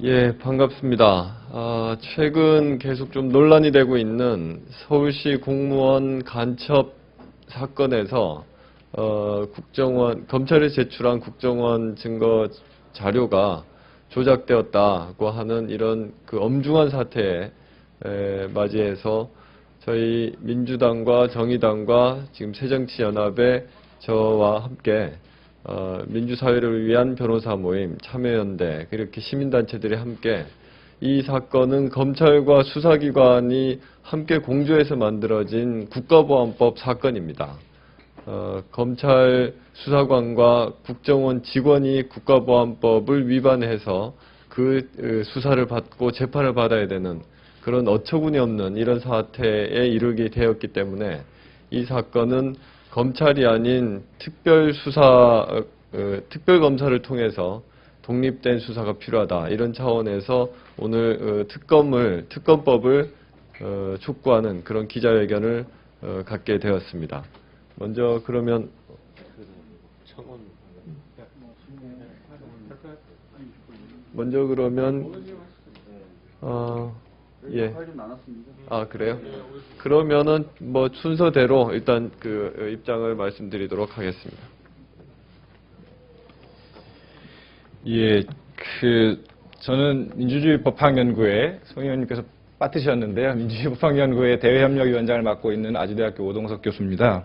예, 반갑습니다. 최근 계속 좀 논란이 되고 있는 서울시 공무원 간첩 사건에서 검찰에 제출한 국정원 증거 자료가 조작되었다고 하는 이런 그 엄중한 사태에 맞이해서 저희 민주당과 정의당과 지금 새정치연합의 저와 함께 민주사회를 위한 변호사 모임, 참여연대, 그렇게 시민단체들이 함께 이 사건은 검찰과 수사기관이 함께 공조해서 만들어진 국가보안법 사건입니다. 검찰 수사관과 국정원 직원이 국가보안법을 위반해서 그 수사를 받고 재판을 받아야 되는 그런 어처구니 없는 이런 사태에 이르게 되었기 때문에 이 사건은 검찰이 아닌 특별검사를 통해서 독립된 수사가 필요하다. 이런 차원에서 오늘 특검법을 촉구하는 그런 기자회견을 갖게 되었습니다. 먼저 그러면 예. 그래요? 그러면은 뭐 순서대로 일단 그 입장을 말씀드리도록 하겠습니다. 예, 저는 민주주의 법학연구회 송 의원님께서 빠뜨셨는데요. 민주주의 법학연구회 대외협력위원장을 맡고 있는 아주대학교 오동석 교수입니다.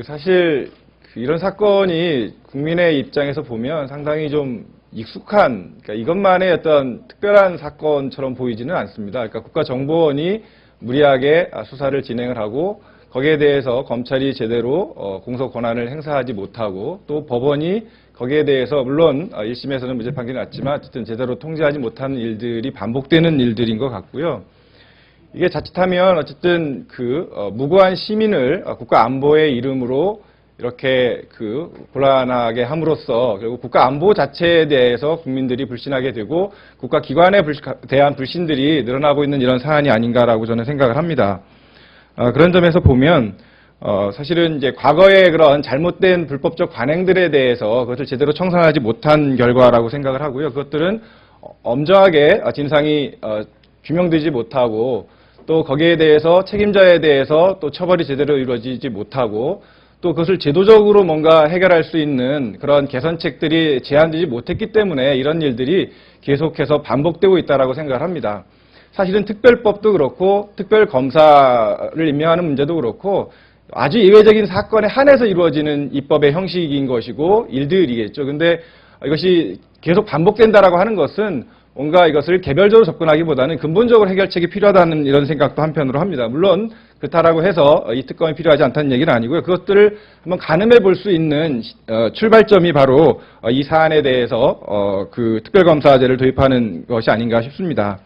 사실 이런 사건이 국민의 입장에서 보면 상당히 좀 익숙한, 그러니까 이것만의 어떤 특별한 사건처럼 보이지는 않습니다. 그러니까 국가정보원이 무리하게 수사를 진행을 하고 거기에 대해서 검찰이 제대로 공소 권한을 행사하지 못하고 또 법원이 거기에 대해서 물론 1심에서는 무죄 판결이 났지만 어쨌든 제대로 통제하지 못하는 일들이 반복되는 일들인 것 같고요. 이게 자칫하면 어쨌든 무고한 시민을 국가 안보의 이름으로 이렇게 곤란하게 함으로써 결국 국가 안보 자체에 대해서 국민들이 불신하게 되고 국가 기관에 대한 불신들이 늘어나고 있는 이런 사안이 아닌가라고 저는 생각을 합니다. 그런 점에서 보면 사실은 이제 과거의 그런 잘못된 불법적 관행들에 대해서 그것을 제대로 청산하지 못한 결과라고 생각을 하고요. 그것들은 엄정하게 진상이 규명되지 못하고 또 거기에 대해서 책임자에 대해서 또 처벌이 제대로 이루어지지 못하고 또 그것을 제도적으로 뭔가 해결할 수 있는 그런 개선책들이 제한되지 못했기 때문에 이런 일들이 계속해서 반복되고 있다고 생각을 합니다. 사실은 특별법도 그렇고 특별검사를 임명하는 문제도 그렇고 아주 예외적인 사건에 한해서 이루어지는 입법의 형식인 것이고 일들이겠죠. 근데 이것이 계속 반복된다라고 하는 것은 뭔가 이것을 개별적으로 접근하기보다는 근본적으로 해결책이 필요하다는 이런 생각도 한편으로 합니다. 물론 그렇다라고 해서 이 특검이 필요하지 않다는 얘기는 아니고요. 그것들을 한번 가늠해 볼 수 있는 출발점이 바로 이 사안에 대해서 특별검사제를 도입하는 것이 아닌가 싶습니다.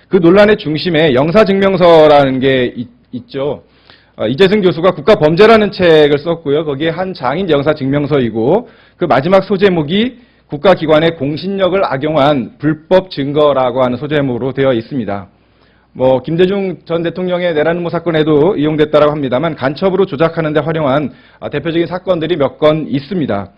그 논란의 중심에 영사증명서라는 게 있죠. 이재승 교수가 국가범죄라는 책을 썼고요. 거기에 한 장인 영사증명서이고 그 마지막 소제목이 국가기관의 공신력을 악용한 불법 증거라고 하는 소제목으로 되어 있습니다. 김대중 전 대통령의 내란 음모 사건에도 이용됐다고 합니다만 간첩으로 조작하는 데 활용한 대표적인 사건들이 몇 건 있습니다.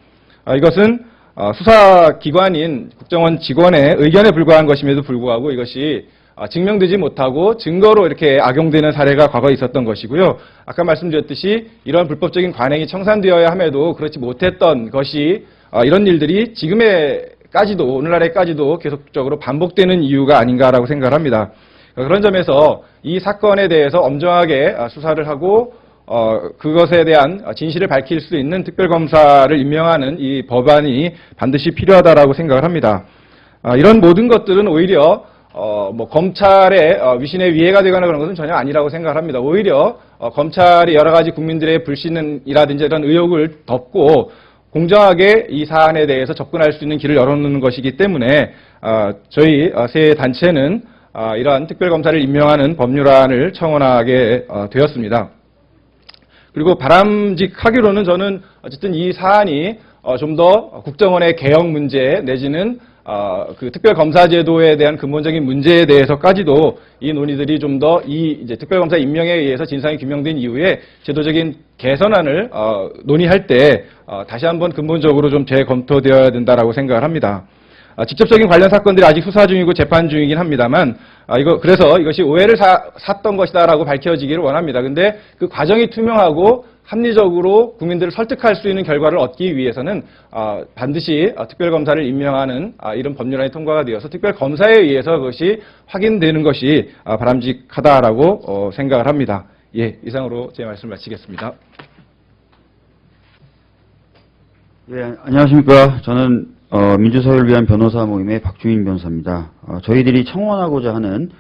이것은 수사기관인 국정원 직원의 의견에 불과한 것임에도 불구하고 이것이 증명되지 못하고 증거로 이렇게 악용되는 사례가 과거에 있었던 것이고요. 아까 말씀드렸듯이 이러한 불법적인 관행이 청산되어야 함에도 그렇지 못했던 것이 이런 일들이 오늘날에까지도 계속적으로 반복되는 이유가 아닌가라고 생각을 합니다. 그런 점에서 이 사건에 대해서 엄정하게 수사를 하고 그것에 대한 진실을 밝힐 수 있는 특별검사를 임명하는 이 법안이 반드시 필요하다라고 생각을 합니다. 이런 모든 것들은 오히려 검찰의 위신에 위해가 되거나 그런 것은 전혀 아니라고 생각을 합니다. 오히려 검찰이 여러 가지 국민들의 불신이라든지 이런 의혹을 덮고 공정하게 이 사안에 대해서 접근할 수 있는 길을 열어놓는 것이기 때문에 저희 세 단체는 이러한 특별검사를 임명하는 법률안을 청원하게 되었습니다. 그리고 바람직하기로는 저는 어쨌든 이 사안이 좀 더 국정원의 개혁 문제 내지는 특별검사제도에 대한 근본적인 문제에 대해서까지도 이 논의들이 좀 더 이제 특별검사 임명에 의해서 진상이 규명된 이후에 제도적인 개선안을 논의할 때 다시 한번 근본적으로 좀 재검토되어야 된다라고 생각을 합니다. 직접적인 관련 사건들이 아직 수사 중이고 재판 중이긴 합니다만, 그래서 이것이 오해를 샀던 것이다라고 밝혀지기를 원합니다. 근데 그 과정이 투명하고 합리적으로 국민들을 설득할 수 있는 결과를 얻기 위해서는 반드시 특별검사를 임명하는 이런 법률안이 통과가 되어서 특별검사에 의해서 그것이 확인되는 것이 바람직하다라고 생각을 합니다. 예, 이상으로 제 말씀 마치겠습니다. 예, 안녕하십니까. 저는 민주사회를 위한 변호사 모임의 박주인 변호사입니다. 저희들이 청원하고자 하는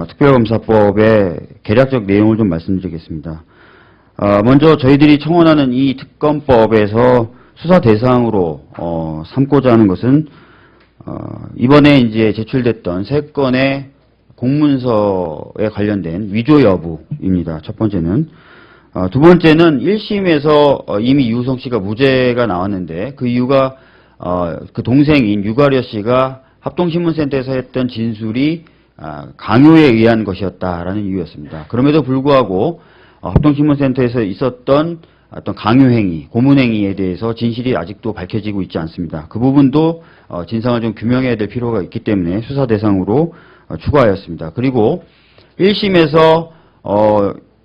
특별검사법의 개략적 내용을 좀 말씀드리겠습니다. 먼저 저희들이 청원하는 이 특검법에서 수사 대상으로 삼고자 하는 것은 이번에 이제 제출됐던 3건의 공문서에 관련된 위조 여부입니다. 첫 번째는. 두 번째는 1심에서 이미 유우성 씨가 무죄가 나왔는데 그 이유가 그 동생인 유가려 씨가 합동신문센터에서 했던 진술이 강요에 의한 것이었다라는 이유였습니다. 그럼에도 불구하고 합동신문센터에서 있었던 어떤 강요행위, 고문행위에 대해서 진실이 아직도 밝혀지고 있지 않습니다. 그 부분도 진상을 좀 규명해야 될 필요가 있기 때문에 수사 대상으로 추가하였습니다. 그리고 1심에서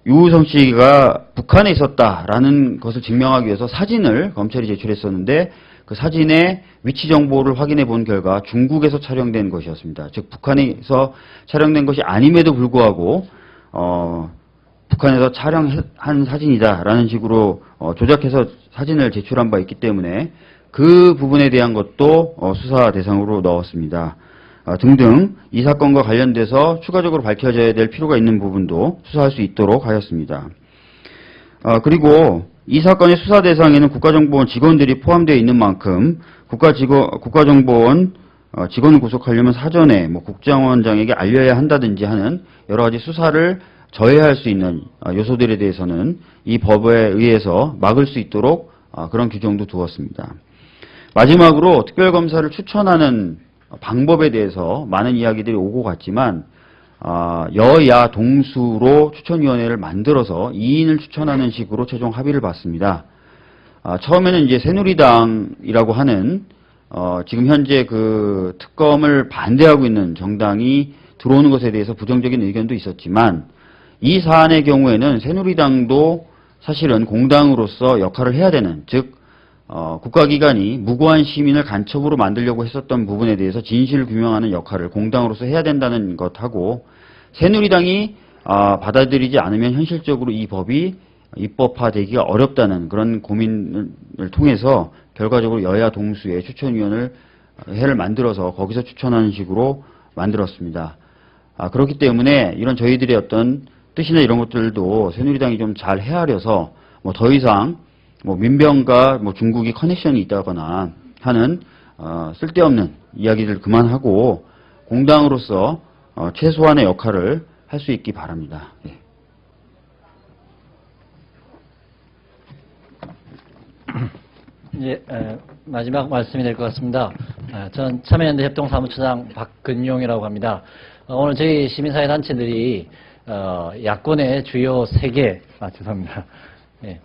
유우성 씨가 북한에 있었다라는 것을 증명하기 위해서 사진을 검찰이 제출했었는데 그 사진의 위치 정보를 확인해 본 결과 중국에서 촬영된 것이었습니다. 즉 북한에서 촬영된 것이 아님에도 불구하고 북한에서 촬영한 사진이다라는 식으로 조작해서 사진을 제출한 바 있기 때문에 그 부분에 대한 것도 수사 대상으로 넣었습니다. 등등 이 사건과 관련돼서 추가적으로 밝혀져야 될 필요가 있는 부분도 수사할 수 있도록 하였습니다. 그리고 이 사건의 수사 대상에는 국가정보원 직원들이 포함되어 있는 만큼 국가정보원 직원을 구속하려면 사전에 국정원장에게 알려야 한다든지 하는 여러 가지 수사를 저해할 수 있는 요소들에 대해서는 이 법에 의해서 막을 수 있도록 그런 규정도 두었습니다. 마지막으로 특별검사를 추천하는 방법에 대해서 많은 이야기들이 오고 갔지만 여야 동수로 추천위원회를 만들어서 2인을 추천하는 식으로 최종 합의를 봤습니다. 처음에는 이제 새누리당이라고 하는 지금 현재 그 특검을 반대하고 있는 정당이 들어오는 것에 대해서 부정적인 의견도 있었지만 이 사안의 경우에는 새누리당도 사실은 공당으로서 역할을 해야 되는, 즉 국가기관이 무고한 시민을 간첩으로 만들려고 했었던 부분에 대해서 진실을 규명하는 역할을 공당으로서 해야 된다는 것하고, 새누리당이 받아들이지 않으면 현실적으로 이 법이 입법화되기가 어렵다는 그런 고민을 통해서 결과적으로 여야 동수의 추천위원회를 만들어서 거기서 추천하는 식으로 만들었습니다. 그렇기 때문에 이런 저희들의 어떤 뜻이나 이런 것들도 새누리당이 좀 잘 헤아려서 더 이상 민병과 중국이 커넥션이 있다거나 하는 쓸데없는 이야기를 그만하고 공당으로서 최소한의 역할을 할 수 있기 바랍니다. 네. 예, 마지막 말씀이 될 것 같습니다. 전 참여연대 협동사무처장 박근용이라고 합니다. 오늘 저희 시민사회 단체들이 야권의 주요 3개, 죄송합니다. 예,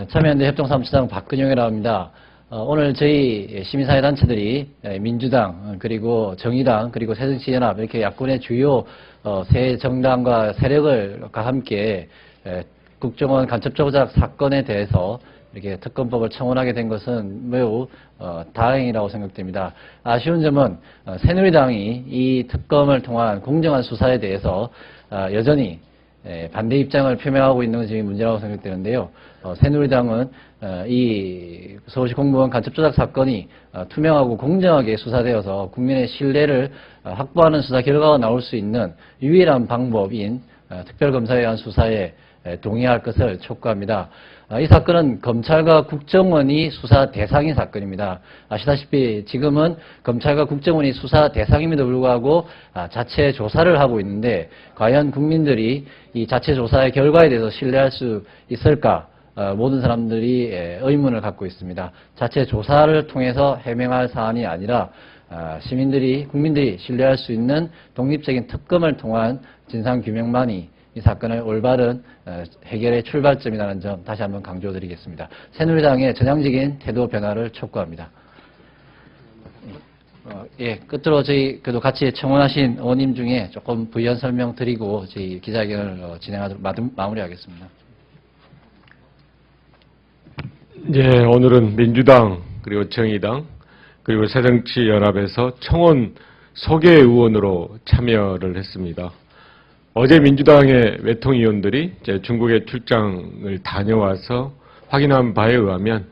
참여연대 협동사무처장 박근용이라고 합니다. 오늘 저희 시민사회 단체들이 민주당, 그리고 정의당, 그리고 새정치연합 이렇게 야권의 주요 세 정당과 세력과 함께 국정원 간첩 조작 사건에 대해서 이렇게 특검법을 청원하게 된 것은 매우 다행이라고 생각됩니다. 아쉬운 점은 새누리당이 이 특검을 통한 공정한 수사에 대해서 여전히 반대 입장을 표명하고 있는 것이 문제라고 생각되는데요. 새누리당은 이 서울시 공무원 간첩 조작 사건이 투명하고 공정하게 수사되어서 국민의 신뢰를 확보하는 수사 결과가 나올 수 있는 유일한 방법인 특별검사에 의한 수사에 동의할 것을 촉구합니다. 이 사건은 검찰과 국정원이 수사 대상인 사건입니다. 아시다시피 지금은 검찰과 국정원이 수사 대상임에도 불구하고 자체 조사를 하고 있는데 과연 국민들이 이 자체 조사의 결과에 대해서 신뢰할 수 있을까? 모든 사람들이 의문을 갖고 있습니다. 자체 조사를 통해서 해명할 사안이 아니라 국민들이 신뢰할 수 있는 독립적인 특검을 통한 진상규명만이 이 사건의 올바른 해결의 출발점이라는 점 다시 한번 강조드리겠습니다. 새누리당의 전향적인 태도 변화를 촉구합니다. 예, 끝으로 저희 그래도 같이 청원하신 의원님 중에 조금 부연 설명 드리고 저희 기자회견을 진행하도록 마무리하겠습니다. 예, 오늘은 민주당 그리고 정의당 그리고 새정치연합에서 청원 소개 의원으로 참여를 했습니다. 어제 민주당의 외통위원들이 이제 중국에 출장을 다녀와서 확인한 바에 의하면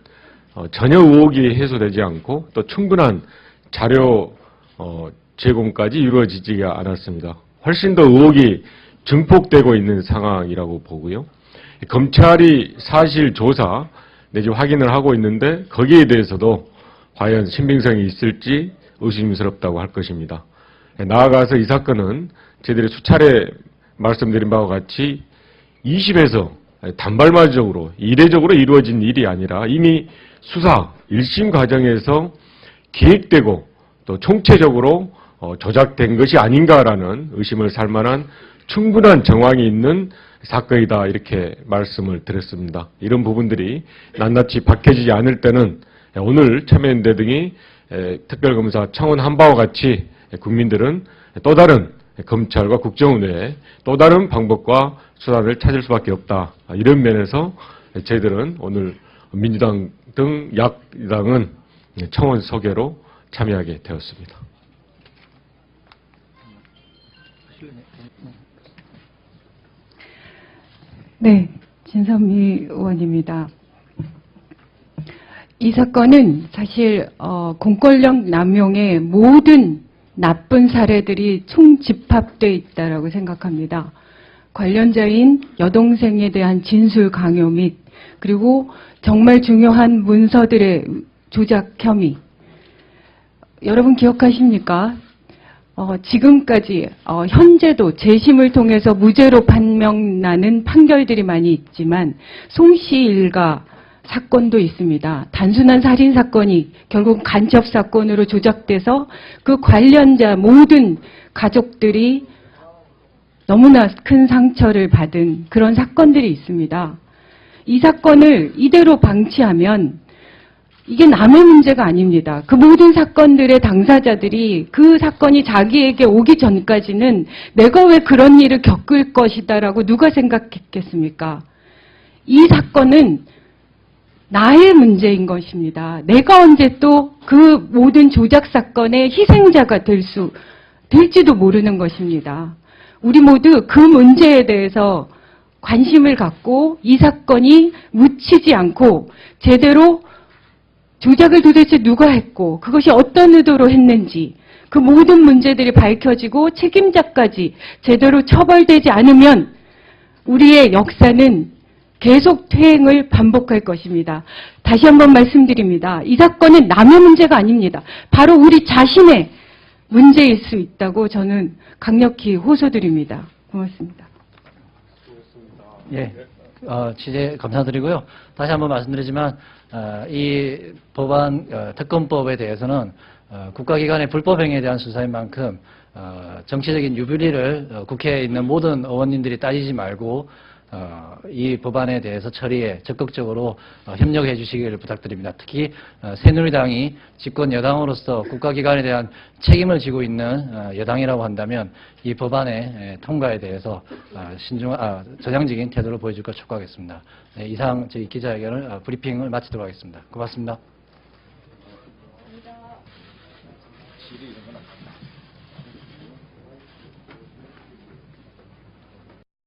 전혀 의혹이 해소되지 않고 또 충분한 자료 제공까지 이루어지지가 않았습니다. 훨씬 더 의혹이 증폭되고 있는 상황이라고 보고요. 검찰이 사실 조사 내지 확인을 하고 있는데 거기에 대해서도 과연 신빙성이 있을지 의심스럽다고 할 것입니다. 나아가서 이 사건은 저희들이 수차례 말씀드린 바와 같이 20에서 단발마적으로 이례적으로 이루어진 일이 아니라 이미 수사 1심 과정에서 기획되고 또 총체적으로 조작된 것이 아닌가라는 의심을 살 만한 충분한 정황이 있는 사건이다 이렇게 말씀을 드렸습니다. 이런 부분들이 낱낱이 밝혀지지 않을 때는 오늘 참여연대 등이 특별검사 청원한 바와 같이 국민들은 또 다른 검찰과 국정원의 또 다른 방법과 수단을 찾을 수밖에 없다. 이런 면에서 저희들은 오늘 민주당 등 야당은 청원 소개로 참여하게 되었습니다. 네, 진선미 의원입니다. 이 사건은 사실 공권력 남용의 모든 나쁜 사례들이 총집합되어 있다고 생각합니다. 관련자인 여동생에 대한 진술 강요 및 그리고 정말 중요한 문서들의 조작 혐의. 여러분 기억하십니까? 지금까지 현재도 재심을 통해서 무죄로 판명나는 판결들이 많이 있지만 송씨 일가 사건도 있습니다. 단순한 살인 사건이 결국 간첩 사건으로 조작돼서 그 관련자 모든 가족들이 너무나 큰 상처를 받은 그런 사건들이 있습니다. 이 사건을 이대로 방치하면 이게 남의 문제가 아닙니다. 그 모든 사건들의 당사자들이 그 사건이 자기에게 오기 전까지는 내가 왜 그런 일을 겪을 것이다라고 누가 생각했겠습니까? 이 사건은 나의 문제인 것입니다. 내가 언제 또 그 모든 조작 사건의 희생자가 될지도 모르는 것입니다. 우리 모두 그 문제에 대해서 관심을 갖고 이 사건이 묻히지 않고 제대로 조작을 도대체 누가 했고 그것이 어떤 의도로 했는지 그 모든 문제들이 밝혀지고 책임자까지 제대로 처벌되지 않으면 우리의 역사는 계속 퇴행을 반복할 것입니다. 다시 한번 말씀드립니다. 이 사건은 남의 문제가 아닙니다. 바로 우리 자신의 문제일 수 있다고 저는 강력히 호소드립니다. 고맙습니다. 예, 취재 감사드리고요. 다시 한번 말씀드리지만 이 법안 특검법에 대해서는 국가기관의 불법행위에 대한 수사인 만큼 정치적인 유불리를 국회에 있는 모든 의원님들이 따지지 말고 이 법안에 대해서 처리에 적극적으로 협력해 주시기를 부탁드립니다. 특히 새누리당이 집권 여당으로서 국가기관에 대한 책임을 지고 있는 여당이라고 한다면 이 법안의 통과에 대해서 전향적인 태도를 보여줄 것 촉구하겠습니다. 네, 이상 저희 기자회견을 브리핑을 마치도록 하겠습니다. 고맙습니다.